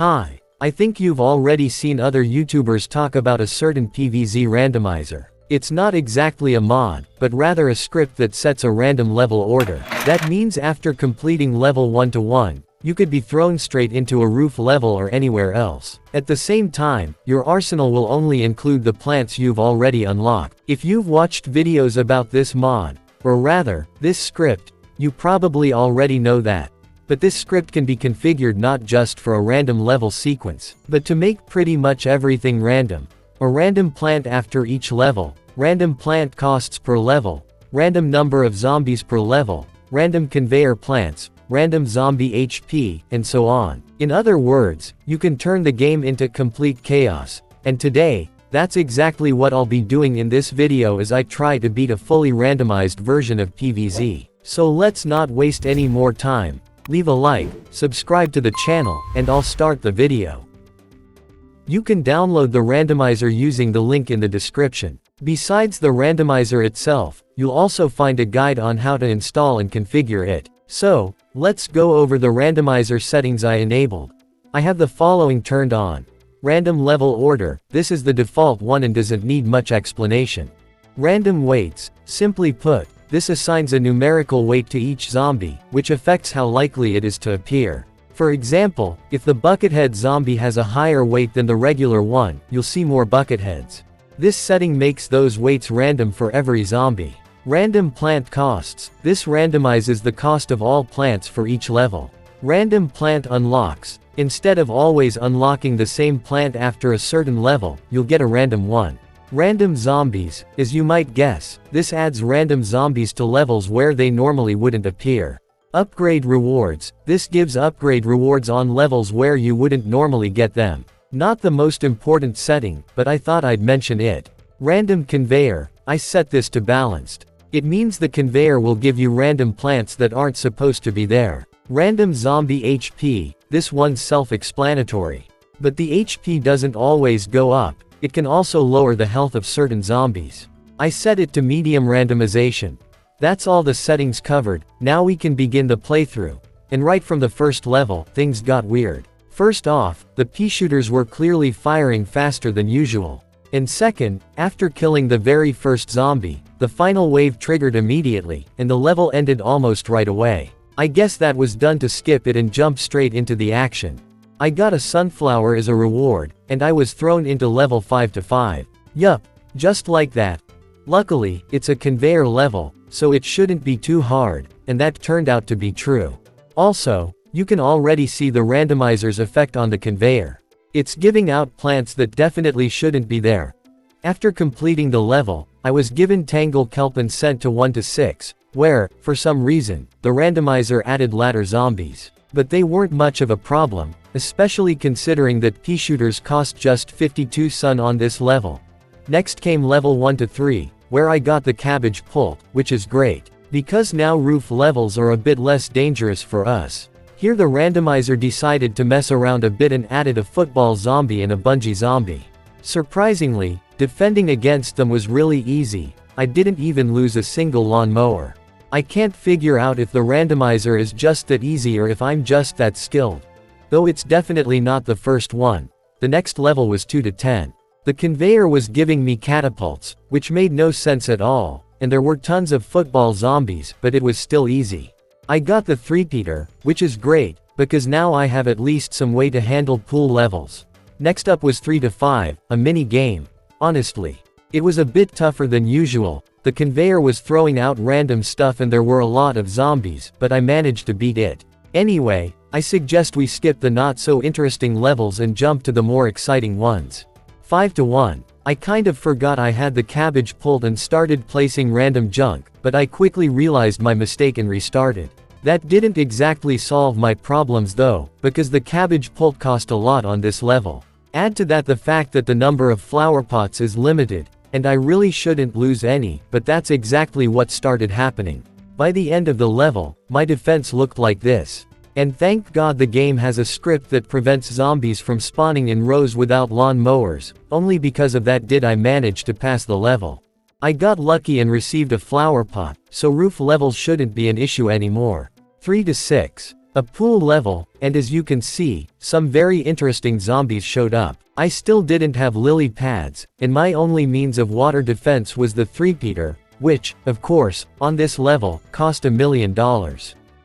Hi. I think you've already seen other YouTubers talk about a certain PvZ randomizer. It's not exactly a mod, but rather a script that sets a random level order. That means after completing level 1-1, you could be thrown straight into a roof level or anywhere else. At the same time, your arsenal will only include the plants you've already unlocked. If you've watched videos about this mod, or rather, this script, you probably already know that. But this script can be configured not just for a random level sequence, but to make pretty much everything random. A random plant after each level, random plant costs per level, random number of zombies per level, random conveyor plants, random zombie HP, and so on. In other words, you can turn the game into complete chaos. And today, that's exactly what I'll be doing in this video as I try to beat a fully randomized version of PvZ. So let's not waste any more time. Leave a like, subscribe to the channel, and I'll start the video. You can download the randomizer using the link in the description. Besides the randomizer itself, you'll also find a guide on how to install and configure it. So, let's go over the randomizer settings I enabled. I have the following turned on. Random level order, this is the default one and doesn't need much explanation. Random weights, simply put, this assigns a numerical weight to each zombie, which affects how likely it is to appear. For example, if the buckethead zombie has a higher weight than the regular one, you'll see more bucketheads. This setting makes those weights random for every zombie. Random plant costs, this randomizes the cost of all plants for each level. Random plant unlocks, instead of always unlocking the same plant after a certain level, you'll get a random one. Random zombies, as you might guess, this adds random zombies to levels where they normally wouldn't appear. Upgrade rewards, this gives upgrade rewards on levels where you wouldn't normally get them. Not the most important setting, but I thought I'd mention it. Random conveyor, I set this to balanced. It means the conveyor will give you random plants that aren't supposed to be there. Random zombie HP, this one's self-explanatory. But the HP doesn't always go up. It can also lower the health of certain zombies. I set it to medium randomization. That's all the settings covered. Now we can begin the playthrough. And right from the first level, things got weird. First off, the pea shooters were clearly firing faster than usual. And second, after killing the very first zombie, the final wave triggered immediately, and the level ended almost right away. I guess that was done to skip it and jump straight into the action. I got a sunflower as a reward, and I was thrown into level 5-5. Yup, just like that. Luckily, it's a conveyor level, so it shouldn't be too hard, and that turned out to be true. Also, you can already see the randomizer's effect on the conveyor. It's giving out plants that definitely shouldn't be there. After completing the level, I was given Tangle Kelp and sent to 1-6, where, for some reason, the randomizer added ladder zombies. But they weren't much of a problem, especially considering that pea shooters cost just 52 sun on this level. Next came level 1-3, where I got the cabbage pult, which is great, because now roof levels are a bit less dangerous for us. Here the randomizer decided to mess around a bit and added a football zombie and a bungee zombie. Surprisingly, defending against them was really easy. I didn't even lose a single lawnmower. I can't figure out if the randomizer is just that easy or if I'm just that skilled. Though it's definitely not the first one. The next level was 2-10. The conveyor was giving me catapults, which made no sense at all, and there were tons of football zombies, but it was still easy. I got the three-peater, which is great, because now I have at least some way to handle pool levels. Next up was 3-5, a mini game. Honestly, it was a bit tougher than usual. The conveyor was throwing out random stuff and there were a lot of zombies, but I managed to beat it. Anyway, I suggest we skip the not so interesting levels and jump to the more exciting ones. 5-1. I kind of forgot I had the cabbage pulled and started placing random junk, but I quickly realized my mistake and restarted. That didn't exactly solve my problems though, because the cabbage pult cost a lot on this level. Add to that the fact that the number of flower pots is limited, and I really shouldn't lose any, but that's exactly what started happening. By the end of the level, my defense looked like this. And thank God the game has a script that prevents zombies from spawning in rows without lawn mowers. Only because of that did I manage to pass the level. I got lucky and received a flower pot, so roof levels shouldn't be an issue anymore. 3-6. A pool level, and as you can see, some very interesting zombies showed up. I still didn't have lily pads, and my only means of water defense was the three-peater, which, of course, on this level, cost $1 million.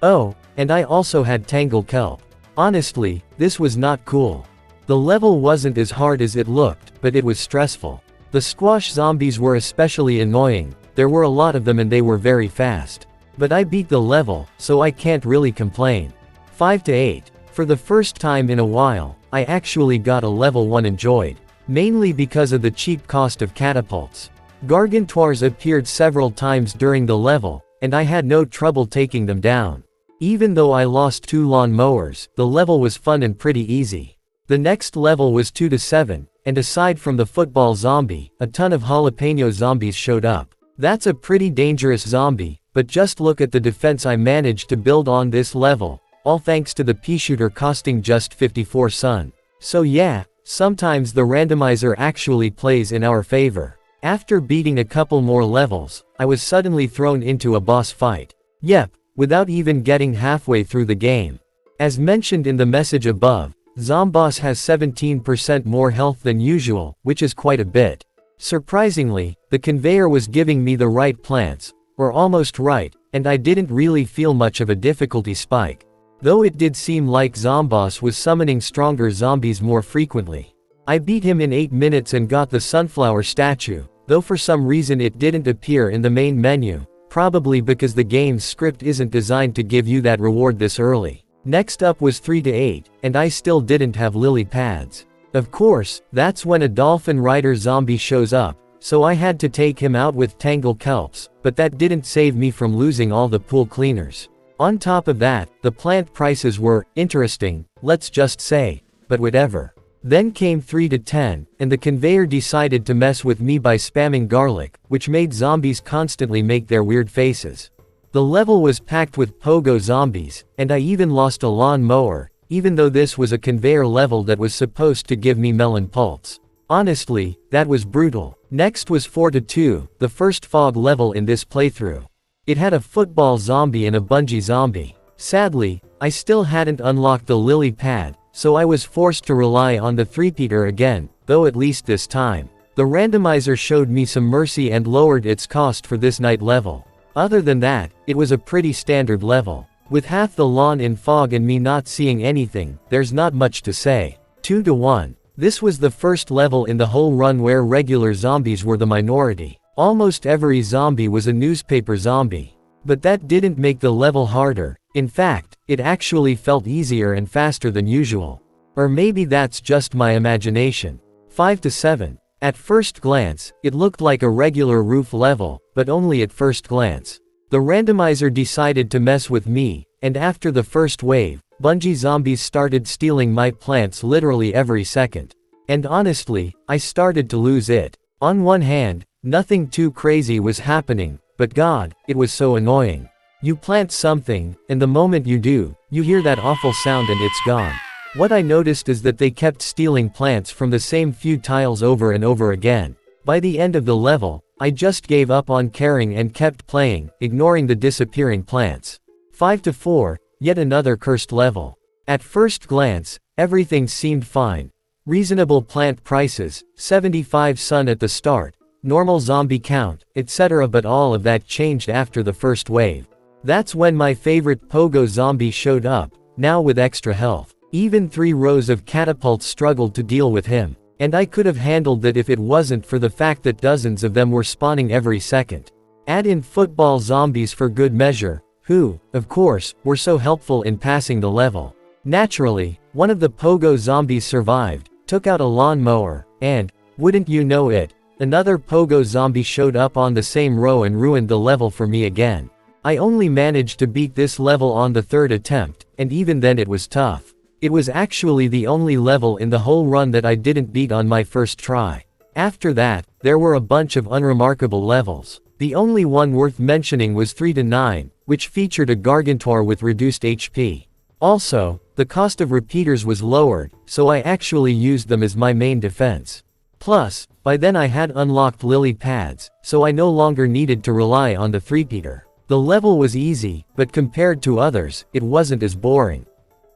Oh, and I also had tangle kelp. Honestly, this was not cool. The level wasn't as hard as it looked, but it was stressful. The squash zombies were especially annoying, there were a lot of them and they were very fast. But I beat the level, so I can't really complain. 5 to 8. For the first time in a while, I actually got a level 1 enjoyed. Mainly because of the cheap cost of catapults. Gargantuars appeared several times during the level, and I had no trouble taking them down. Even though I lost 2 lawn mowers, the level was fun and pretty easy. The next level was 2 to 7, and aside from the football zombie, a ton of jalapeno zombies showed up. That's a pretty dangerous zombie, but just look at the defense I managed to build on this level, all thanks to the pea-shooter costing just 54 sun. So yeah, sometimes the randomizer actually plays in our favor. After beating a couple more levels, I was suddenly thrown into a boss fight. Yep, without even getting halfway through the game. As mentioned in the message above, Zomboss has 17% more health than usual, which is quite a bit. Surprisingly, the conveyor was giving me the right plants, or almost right, and I didn't really feel much of a difficulty spike. Though it did seem like Zomboss was summoning stronger zombies more frequently. I beat him in 8 minutes and got the sunflower statue, though for some reason it didn't appear in the main menu, probably because the game's script isn't designed to give you that reward this early. Next up was 3 to 8, and I still didn't have lily pads. Of course, that's when a dolphin rider zombie shows up, so I had to take him out with tangle kelps, but that didn't save me from losing all the pool cleaners. On top of that, the plant prices were interesting, let's just say, but whatever. Then came 3 to 10, and the conveyor decided to mess with me by spamming garlic, which made zombies constantly make their weird faces. The level was packed with pogo zombies, and I even lost a lawn mower, even though this was a conveyor level that was supposed to give me melon pulps. Honestly, that was brutal. Next was 4 to 2, the first fog level in this playthrough. It had a football zombie and a bungee zombie. Sadly, I still hadn't unlocked the lily pad, so I was forced to rely on the three-peater again, though at least this time. The randomizer showed me some mercy and lowered its cost for this night level. Other than that, it was a pretty standard level. With half the lawn in fog and me not seeing anything, there's not much to say. 2 to 1. This was the first level in the whole run where regular zombies were the minority. Almost every zombie was a newspaper zombie. But that didn't make the level harder. In fact, it actually felt easier and faster than usual. Or maybe that's just my imagination. 5 to 7. At first glance, it looked like a regular roof level, but only at first glance. The randomizer decided to mess with me, and after the first wave, bungee zombies started stealing my plants literally every second. And honestly, I started to lose it. On one hand, nothing too crazy was happening, but God, it was so annoying. You plant something, and the moment you do, you hear that awful sound and it's gone. What I noticed is that they kept stealing plants from the same few tiles over and over again. By the end of the level, I just gave up on caring and kept playing, ignoring the disappearing plants. 5 to 4, yet another cursed level. At first glance, everything seemed fine. Reasonable plant prices, 75 sun at the start, normal zombie count, etc. But all of that changed after the first wave. That's when my favorite pogo zombie showed up, now with extra health. Even 3 rows of catapults struggled to deal with him. And I could have handled that if it wasn't for the fact that dozens of them were spawning every second. Add in football zombies for good measure, who, of course, were so helpful in passing the level. Naturally, one of the pogo zombies survived, took out a lawn mower, and, wouldn't you know it, another pogo zombie showed up on the same row and ruined the level for me again. I only managed to beat this level on the 3rd attempt, and even then it was tough. It was actually the only level in the whole run that I didn't beat on my first try. After that, there were a bunch of unremarkable levels. The only one worth mentioning was 3 to 9, which featured a Gargantuar with reduced HP. Also, the cost of repeaters was lowered, so I actually used them as my main defense. Plus, by then I had unlocked lily pads, so I no longer needed to rely on the three-peater. The level was easy, but compared to others, it wasn't as boring.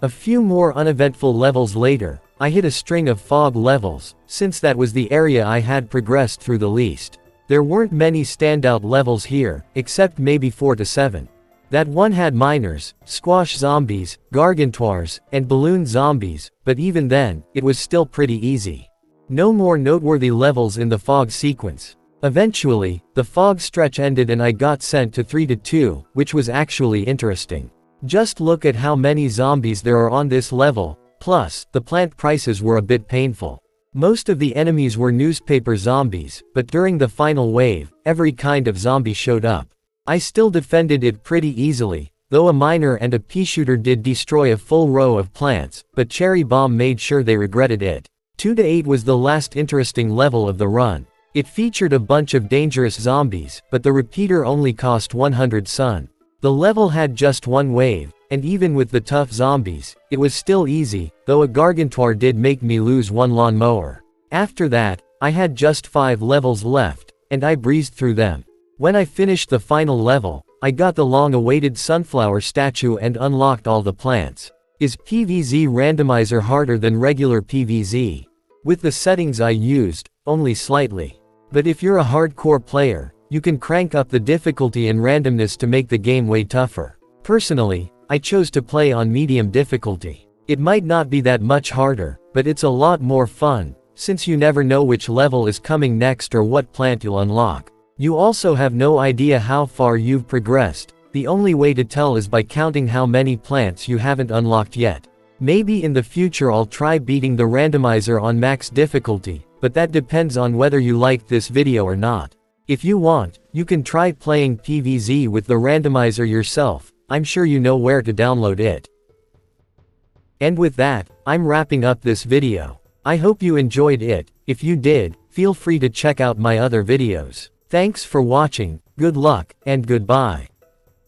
A few more uneventful levels later, I hit a string of fog levels, since that was the area I had progressed through the least. There weren't many standout levels here, except maybe 4 to 7. That one had miners, squash zombies, gargantuars, and balloon zombies, but even then, it was still pretty easy. No more noteworthy levels in the fog sequence. Eventually, the fog stretch ended and I got sent to 3 to 2, which was actually interesting. Just look at how many zombies there are on this level, plus, the plant prices were a bit painful. Most of the enemies were newspaper zombies, but during the final wave, every kind of zombie showed up. I still defended it pretty easily, though a miner and a pea shooter did destroy a full row of plants, but Cherry Bomb made sure they regretted it. 2 to 8 was the last interesting level of the run. It featured a bunch of dangerous zombies, but the repeater only cost 100 sun. The level had just one wave, and even with the tough zombies, it was still easy, though a gargantuar did make me lose one lawnmower. After that, I had just 5 levels left, and I breezed through them. When I finished the final level, I got the long-awaited sunflower statue and unlocked all the plants. Is PvZ Randomizer harder than regular PvZ? With the settings I used, only slightly. But if you're a hardcore player, you can crank up the difficulty and randomness to make the game way tougher. Personally, I chose to play on medium difficulty. It might not be that much harder, but it's a lot more fun, since you never know which level is coming next or what plant you'll unlock. You also have no idea how far you've progressed. The only way to tell is by counting how many plants you haven't unlocked yet. Maybe in the future I'll try beating the randomizer on max difficulty, but that depends on whether you liked this video or not. If you want, you can try playing PvZ with the randomizer yourself. I'm sure you know where to download it. And with that, I'm wrapping up this video. I hope you enjoyed it. If you did, feel free to check out my other videos. Thanks for watching, good luck, and goodbye.